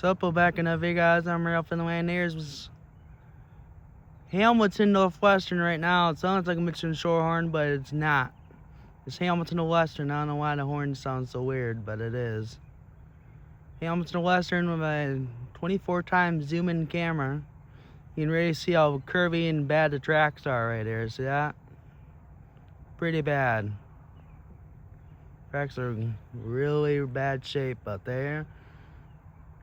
Sup, back in you guys. I'm Ralph in the Landers. Was Hamilton, Northwestern right now. It sounds like I'm mentioning Shorehorn, but it's not. It's Hamilton Western. I don't know why the horn sounds so weird, but it is. Hamilton Western with a 24 times zoom in camera. You can really see how curvy and bad the tracks are right there. See that? Pretty bad. Tracks are really bad shape out there.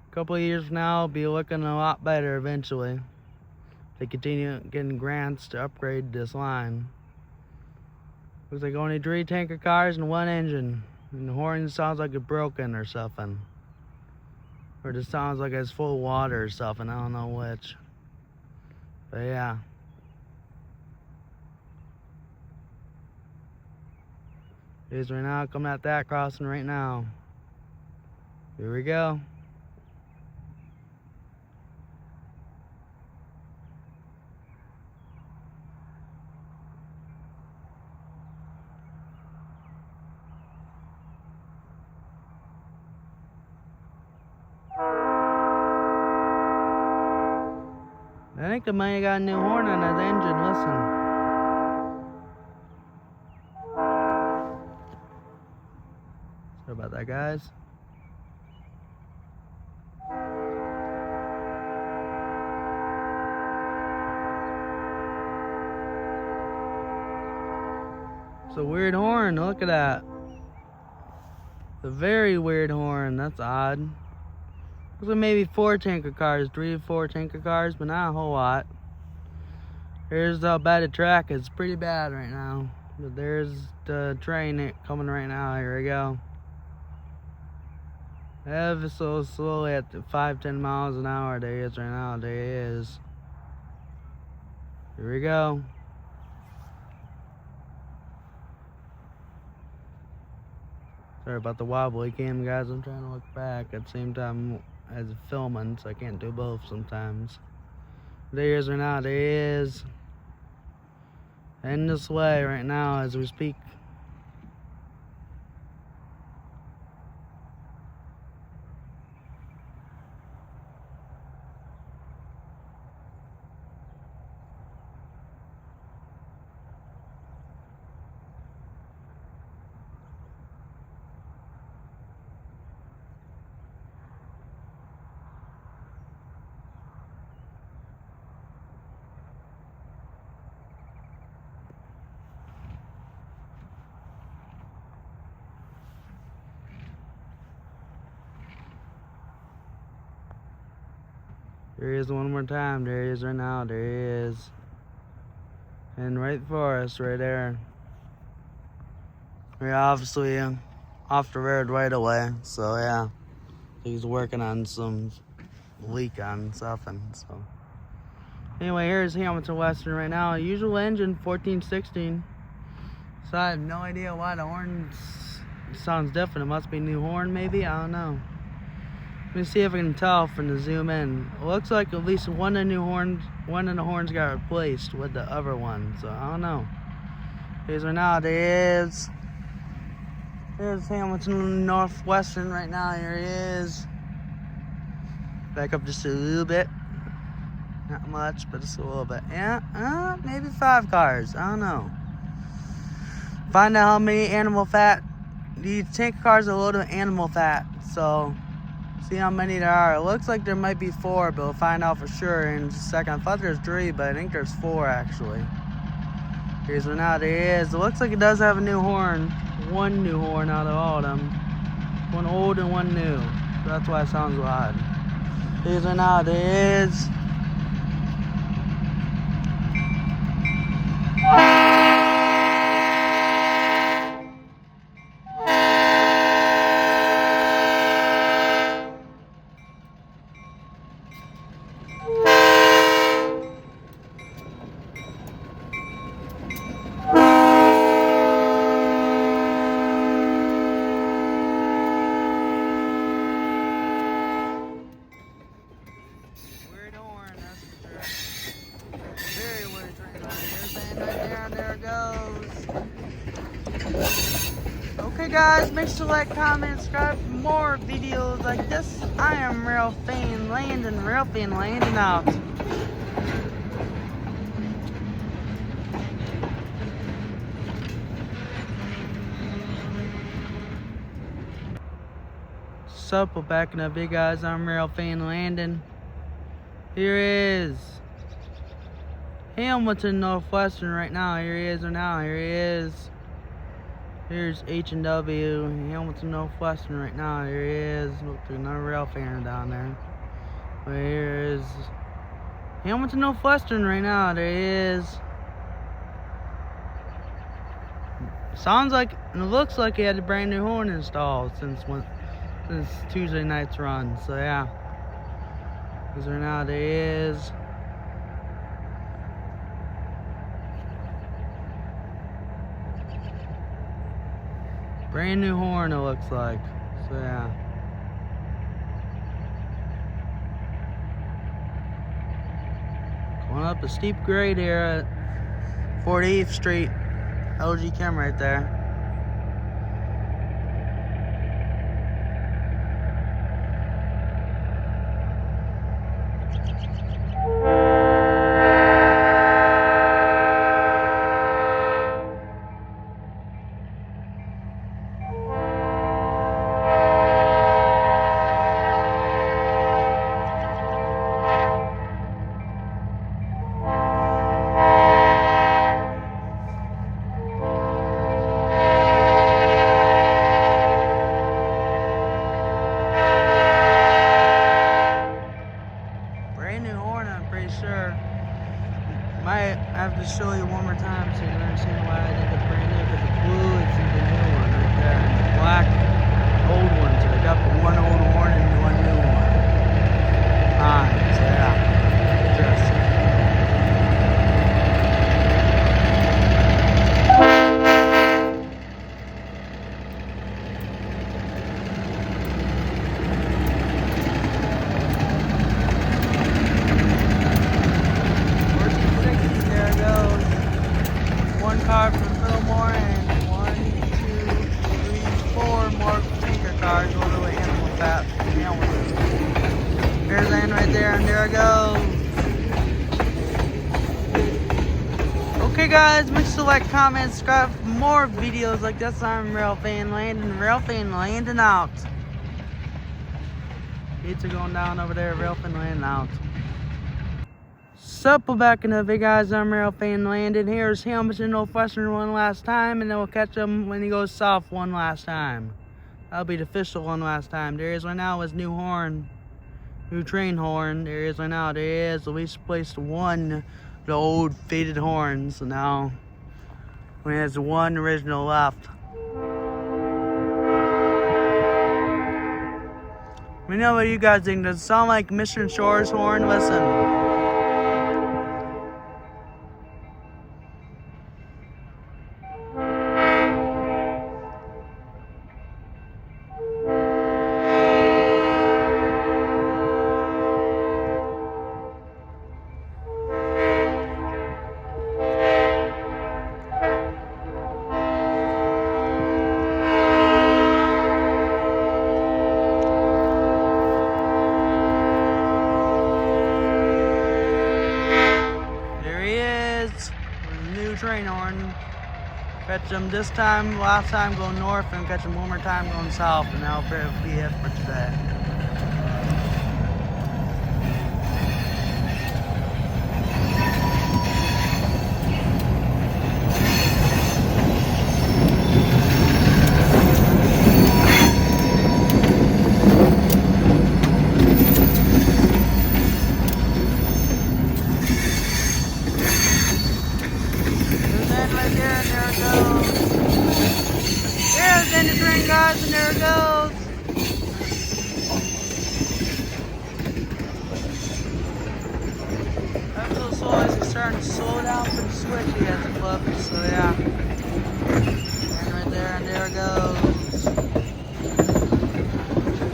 A couple of years from now, it'll be looking a lot better eventually. They continue getting grants to upgrade this line. Looks like only 3 tanker cars and 1 engine. And the horn sounds like it's broken or something. Or just sounds like it's full of water or something. I don't know which. But yeah. Here's right now, coming at that crossing right now. Here we go. I think the man got a new horn on his engine. Listen. Sorry about that, guys. It's a weird horn. Look at that. It's a very weird horn. That's odd. Looks like maybe 4 tanker cars, 3 or 4 tanker cars, but not a whole lot. Here's how bad the track is. Pretty bad right now. But there's the train coming right now. Here we go. Ever so slowly at 5-10 miles an hour. There he is right now. There he is. Here we go. Sorry about the wobbly cam, guys. I'm trying to look back at the same time as filming, so I can't do both sometimes. There he is right now. There he is. Heading this way right now as we speak. There he is one more time. There he is right now. There he is. And right for us, right there. We're obviously off the road right away. So yeah, he's working on some leak on something. So anyway, here's Hamilton Western right now. Usual engine, 1416. So I have no idea why the horn sounds different. It must be a new horn, maybe. I don't know. Let me see if I can tell from the zoom in. It looks like at least one of the horns got replaced with the other one. So I don't know. Here's right now. There's Hamilton Northwestern right now. Here he is. Back up just a little bit. Not much, but just a little bit. Yeah, maybe 5 cars. I don't know. Find out how many animal fat. These tanker cars are loaded with animal fat. So see how many there are. It looks like there might be 4, but we'll find out for sure in just a second. I thought there's 3, but I think there's 4 actually. Here's one out. There he is. It looks like it does have a new horn. 1 new horn out of all of them. 1 old and 1 new. So that's why it sounds odd. Here's one out. There he is. Okay guys, make sure to like, comment, subscribe for more videos like this. I am Rail Fan Landon out. Sup, we're back in a big guys. I'm Rail Fan Landon. Here is Hamilton Northwestern right now. Here he is Here he is. Here's H&W, Hamilton Northwestern right now. Here he is. Look, there's another rail fan down there. But here is Hamilton Northwestern right now. There he is. Sounds like, and it looks like he had a brand new horn installed since Tuesday night's run. So yeah. Because right now there he is. Brand new horn, it looks like. So yeah. Going up a steep grade here at 48th Street. LG Chem right there. Brand new horn, I'm pretty sure. Might have to show you one more time so you can understand why I think it's brand new. Because the blue, it's the new one right there, and the black, old one. So they got the one old horn and one new one. So yeah, interesting. Car from Fillmore and 1, 2, 3, 4 more tanker cars all the way in with that. There's Ann right there, and there it goes. Okay guys, make sure to like, comment, subscribe for more videos like this. I'm Rail Fan Landon out. Gates are going down over there, Rail Fan Landon out. Sup, we're back in the big guys. I'm Rail Fan Landon. Here's Hamilton Northwestern one last time, and then we'll catch him when he goes south one last time. That'll be the official one last time. There he is right now, his new horn, new train horn. There he is right now. There he is. We replaced the old faded horn, so now he has one original left. Let me know what you guys think. Does it sound like Mission Shore's horn? Listen. Train horn. Catch them this time, last time going north, and catch them one more time going south, and that'll be it for today. There's in the train, guys, and there it goes. That little slow as he's starting to slow down for the switch he has to flip, so yeah. And right there, and there it goes.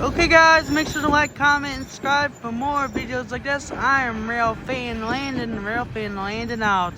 Okay guys, make sure to like, comment, and subscribe for more videos like this. I am Rail Fan Landon out.